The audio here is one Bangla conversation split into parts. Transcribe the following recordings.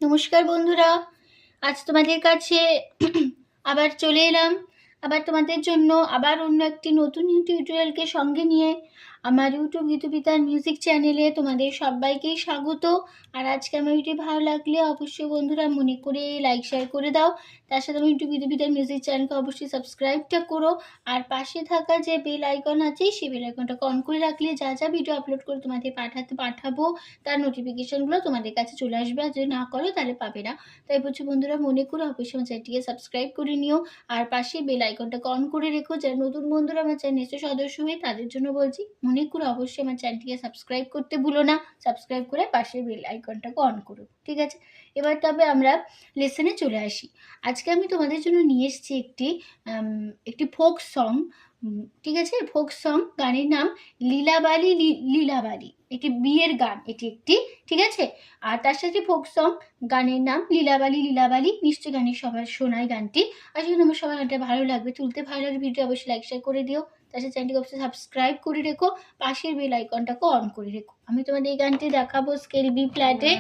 নমস্কার বন্ধুরা, আজ তোমাদের কাছে আবার চলে এলাম। আবার তোমাদের জন্য আবার অন্য একটি নতুন টিউটোরিয়ালকে সঙ্গে নিয়ে আমার ইউটিউব গীতবিতান মিউজিক চ্যানেলে তোমাদের সবাইকেই স্বাগত। আর আজকে আমার ভিডিও ভালো লাগলে অবশ্যই বন্ধুরা মনে করে লাইক শেয়ার করে দাও। তার সাথে আমার ইউটিউব গীতবিতান মিউজিক চ্যানেলকে অবশ্যই সাবস্ক্রাইবটা করো। আর পাশে থাকা যে বেল আইকন আছে সেই বেল আইকনটাকে অন করে রাখলে যা যা ভিডিও আপলোড করে তোমাদের পাঠাবো তার নোটিফিকেশনগুলো তোমাদের কাছে চলে আসবে। আর যদি না করো তাহলে পাবে না। তাই বলছি বন্ধুরা মনে করে অবশ্যই আমার চ্যানেলটিকে সাবস্ক্রাইব করে নিও। আর পাশে বেল আইকনটাকে অন করে রেখো। যারা নতুন বন্ধুরা আমার চ্যানেলের সদস্য হয়ে তাদের জন্য বলছি মনে করে অবশ্যই আমার চ্যানেলটিকে সাবস্ক্রাইব করতে ভুলো না। সাবস্ক্রাইব করে পাশে বেল আইকনটাকে অন করো, ঠিক আছে? এবার তবে আমরা লেসনে চলে আসি। আজকে আমি তোমাদের জন্য নিয়ে এসেছি একটি ফোক সং, ঠিক আছে? ফোক সং, গানের নাম লীলাবালি। লীলাবালি একটি বিয়ের গান, এটি একটি, ঠিক আছে? আর তার সাথে ফোক সং, গানের নাম লীলাবালি। লীলাবালি নিশ্চয়ই গানের সবার শোনায় গানটি। আর যদি আমার সবার গানটা ভালো লাগবে, তুলতে ভালো লাগবে, ভিডিও অবশ্যই লাইক শেয়ার করে দিও। তার সাথে চ্যানেলটিকে অবশ্যই সাবস্ক্রাইব করে রেখো, পাশের বেল আইকনটাকে অন করে রেখো। আমি তোমাদের এই গানটি দেখাবো স্কেল বি ফ্ল্যাটে।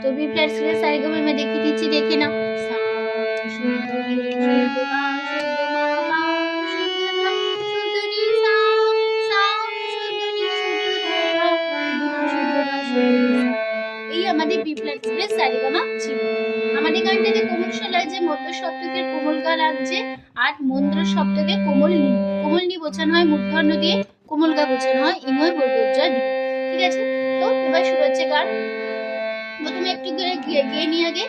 তো বি ফ্ল্যাট স্কেল সারেগামা আমি দেখিয়ে দিচ্ছি, দেখে নাও। এই আমাদের বি ফ্ল্যাট স্কেলের সারেগামা ছিল। আমাদের গানটাতে কোমল স্বর লাগছে, মধ্য সপ্তকের কোমল গা লাগছে, আর মন্দ্র সপ্তকে কোমল নি। কোমল নি বোঝানো হয় মূর্ধন্য দিয়ে, কোমল গা বোঝানো হয় ইময় বর্গোজ্জয় দিয়ে, ঠিক আছে? তো এবার শুরু হচ্ছে গান। প্রথমে একটু করে গিয়ে নিয়ে আগে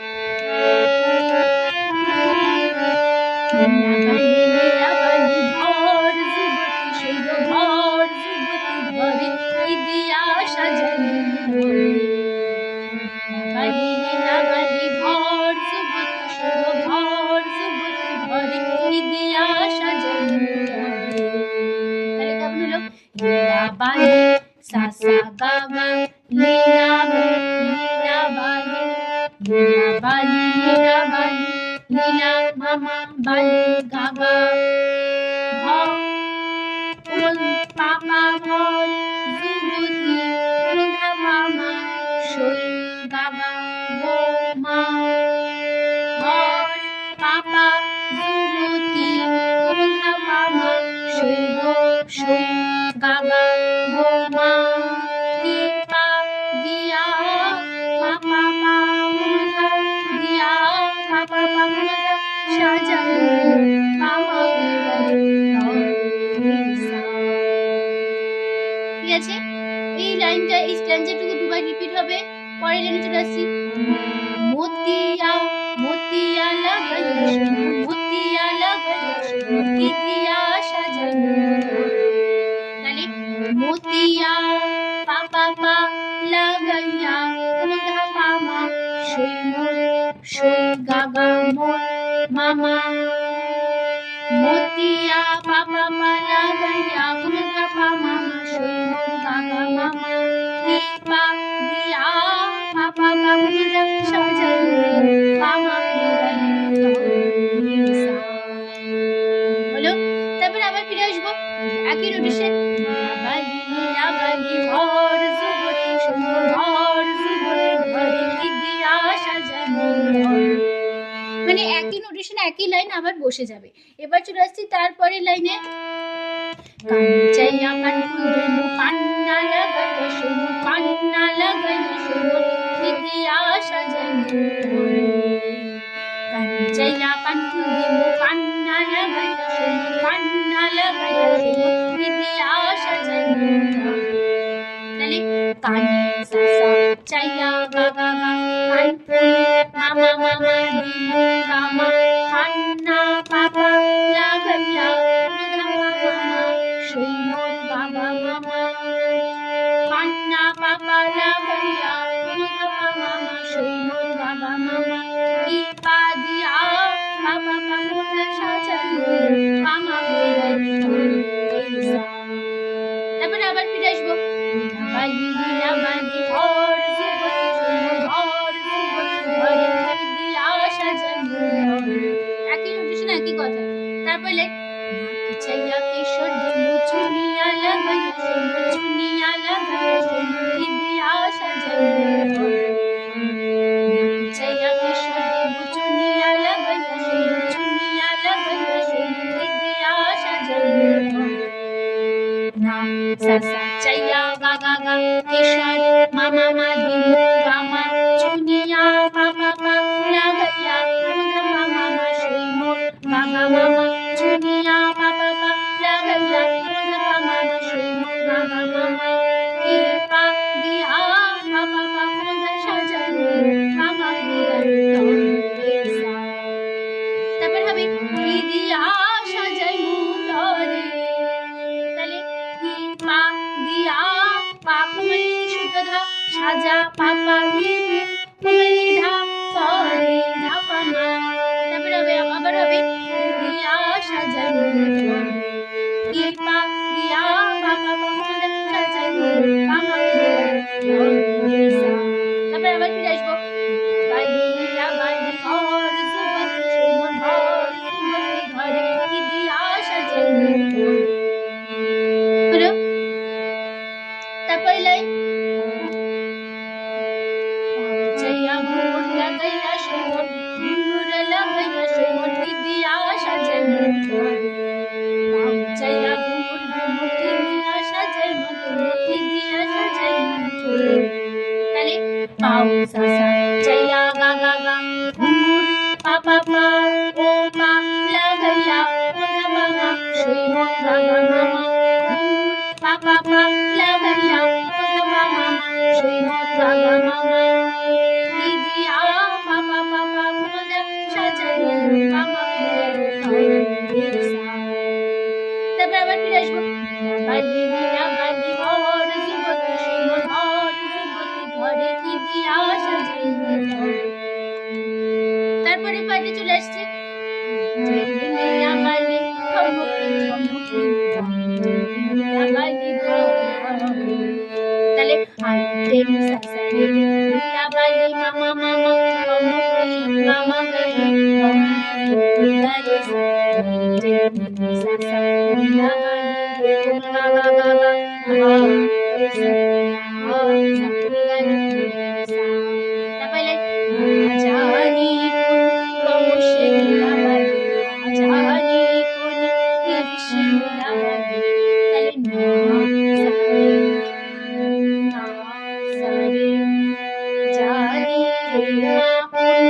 sa sa ga ga lila lila bali lila bali lila bali lila mama bali ga ga ha ul papa bol zubuti ulha mama shoi ga ga go ma bol papa zubuti ulha mama shoi go shoi ga ga go ma pa dia papa pa ulha dia papa pa ulha shajanu mama ঠিক আছে? এই লাইনটা, এই স্ট্যান্জাটুকু দুবার রিপিট হবে। পরের লাইনে চলে আসছি। মোতিয়া মোতিয়া লাগাইয়া সোনা, মোতিয়া লাগাইয়া সোনা, কি দিয়া সাজানো। তাহলে মোতিয়া পাপা পা লাগাইয়া উলধা মামা সই মোর সই গাগা মোর মামা। মোতিয়া পাপা পা লাগাইয়া উলধা মামা সই মোর গাগা মামা। দীপা দিয়া পাপা পা উলধা সাজানো মামা। হলো? তারপর আবার ফিরে আসবো একই নোটেশন। মানে একই নোটেশন, একই লাইন আবার বসে যাবে। এবার চলে আসছি তারপরের লাইনে। কাঞ্চাইয়া কানফুল দেবো পান্না লাগাইয়া শোনো, পান্না লাগাইয়া শোনো, দিয়া সাজানো। কাঞ্চাইয়া কানফুল দেবো পান্না লাগাইয়া শোনো, পান্না লাগাইয়া শোনো, দিয়া সাজানো। তাহলে কানি সাসা চাইয়া গা গা গা কানফুল মামা মামা দিমু গামা পান্না পাপা লাগাইয়া মামা সই মোর বাবা মামা। পান্না পাপা লাগাইয়া মামা সই মোর বাবা মামা। কি পা দিয়া বাবা মামা সাজানো মামা বলে। তারপরে আবার ফিরে আসবো। বালি লীলা বালি ঘর যুবতী শোনো, ঘর যুবতী ঘরে দিয়া সাজা পাপা বিবি তুমি ধা করে ধা পামা। তারপরে হবে আবার হবে দিয়া সাজানো কৃপা দিয়া বাবা বাবা সাজানো পামা। তারপরে আবার ফিরে আসবো বাড়ি বাড়ি ঘর সুমতি সুমন ঘর সুমতি ঘরে কি দিয়া সাজানো হলো। তারপরে লাইন চাইয়া ঘুর লাগাইয়া সুমন ঘুর লাগাইয়া সুমন কি দিয়া সাজানো চাইয়া ঘুর মুখি দিয়া সাজানো মুখি দিয়া সাজানো। তাহলে পাও সা সা চাইয়া গা গা গা ঘুর পা পা পা ও পা লাগাইয়া ওগা বাবা সুমন গা গা মামা পা পা পা লাগাইয়া ওগা মামা সুমন গা গা মামা কি দিয়া পা পা পা পা ওগা সাজানো মামা। তারপর আবার ফিরে আসবো বালি বালি ঘর যুবতী সুমন ঘর যুবতী ঘরে কি দিয়া সাজানো। তারপরে পার্টি চলে আসছে বালি ঠমকি ঠমকি বালি তাহলে আইতে সাসারে লীলা বালি মামা মামা ঠমকি মামা গালি গালি সাসা লীলা বালি গা গা গা গা তারপরে জানি কমসে লীলা বালি জানি কোন কৃষ্ণ লীলা বালি তাহলে না সারে জানি রে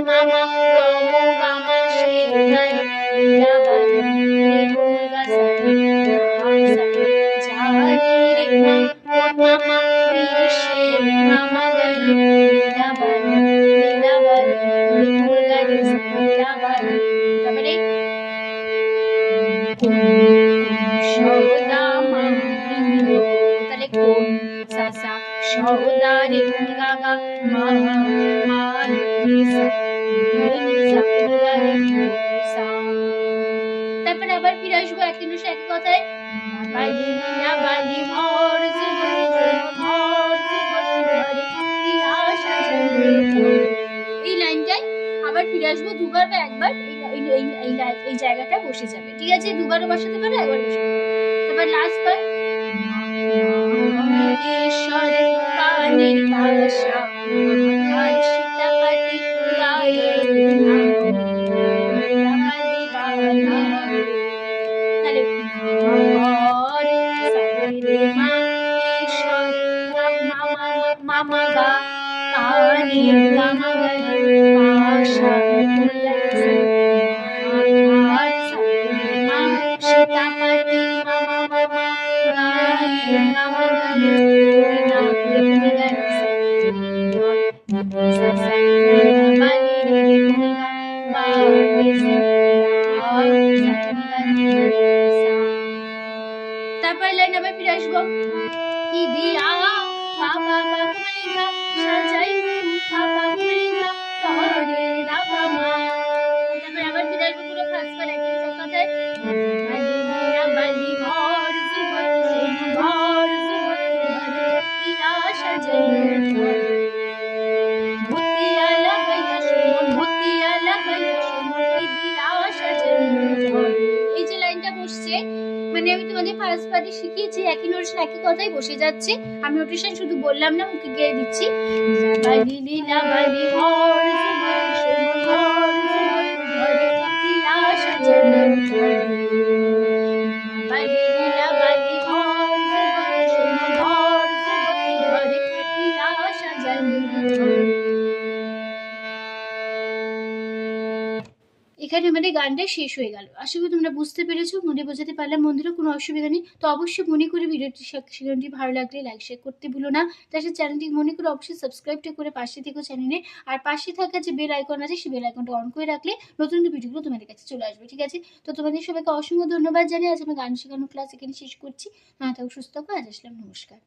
মামা তম গামা সে গাই লীলা বালি রে গা সারে জানি রে মামা সে মামা গাই লীলা বালি লীলা বালি রে গা রে লীলা বালি। তারপরে সদা মামিল তাহলে কোন সাসা সদা রে গা গা মা মা রে সা রে সা। তারপরে আবার ফিরে আসবো একই অনুসারে একই কথায় বালি লীলা বালি ঘর যুবতী ঘর যুবতী ঘরে দিয়া সাজানো। এই লাইনটাই আবার ফিরে আসবো দুবার বা একবার এই জায়গাটা বসে যাবে, ঠিক আছে? দুবারও বসাতে পারো, একবার বসে তারপর লাস্ট বার ঈশ্বর পানির ভাষা সীতা পাটি গায়ে তাহলে ঈশ্বর মামা গা কানি গামা গায়ে ভাষা সীতা পাটি মামা মামা গায়ে মামা তারপর লাইন আবার ফিরে আসবো কি দিয়া বাবা বাবা সাজাই বাবা বুড়িরা তরে রাবা মা। তারপর আবার ফিরে আসবো পুরো ফার্স্ট বার একই কথায় বালি ঘর যুবতী ঘর যুবতী ঘরে দিয়া সাজানো ভূতিয়া লাগাইয়া সুমন ভূতিয়া লাগাইয়া সুমন দিয়া সাজানো। এই যে লাইনটা বসছে মানে আমি তোমাদের ফার্স্ট পার্টি শিখিয়েছি, একই নোটেশন একই কথাই বসে যাচ্ছে। আমি নোটেশন শুধু বললাম না, মুখে গিয়ে দিচ্ছি বালি লীলা বালি ঘর যুবতী ঘর যুবতী ঘরে দিয়া সাজানো বালি লীলা বালি ঘর যুবতী ঘর যুবতী ঘরে দিয়া সাজানো। এখানে আমাদের গানটা শেষ হয়ে গেল। আশা করি তোমরা বুঝতে পেরেছো, মনে বোঝাতে পারলাম বন্ধুরা, কোনো অসুবিধা নেই। তো অবশ্যই মনে করে ভিডিওটি সেখানটি ভালো লাগলে লাইক শেয়ার করতে ভুলো না। তার সাথে চ্যানেলটি মনে করে অবশ্যই সাবস্ক্রাইবটা করে পাশে থেকো চ্যানেলে। আর পাশে থাকা যে বেল আইকন আছে সেই বেল আইকনটা অন করে রাখলে নতুন ভিডিওগুলো তোমাদের কাছে চলে আসবে, ঠিক আছে? তো তোমাদের সবাইকে অসংখ্য ধন্যবাদ জানিয়ে আজ আমি গান শেখানোর ক্লাস এখানে শেষ করছি। না থাকো, সুস্থ থাকো, আজ আসলাম, নমস্কার।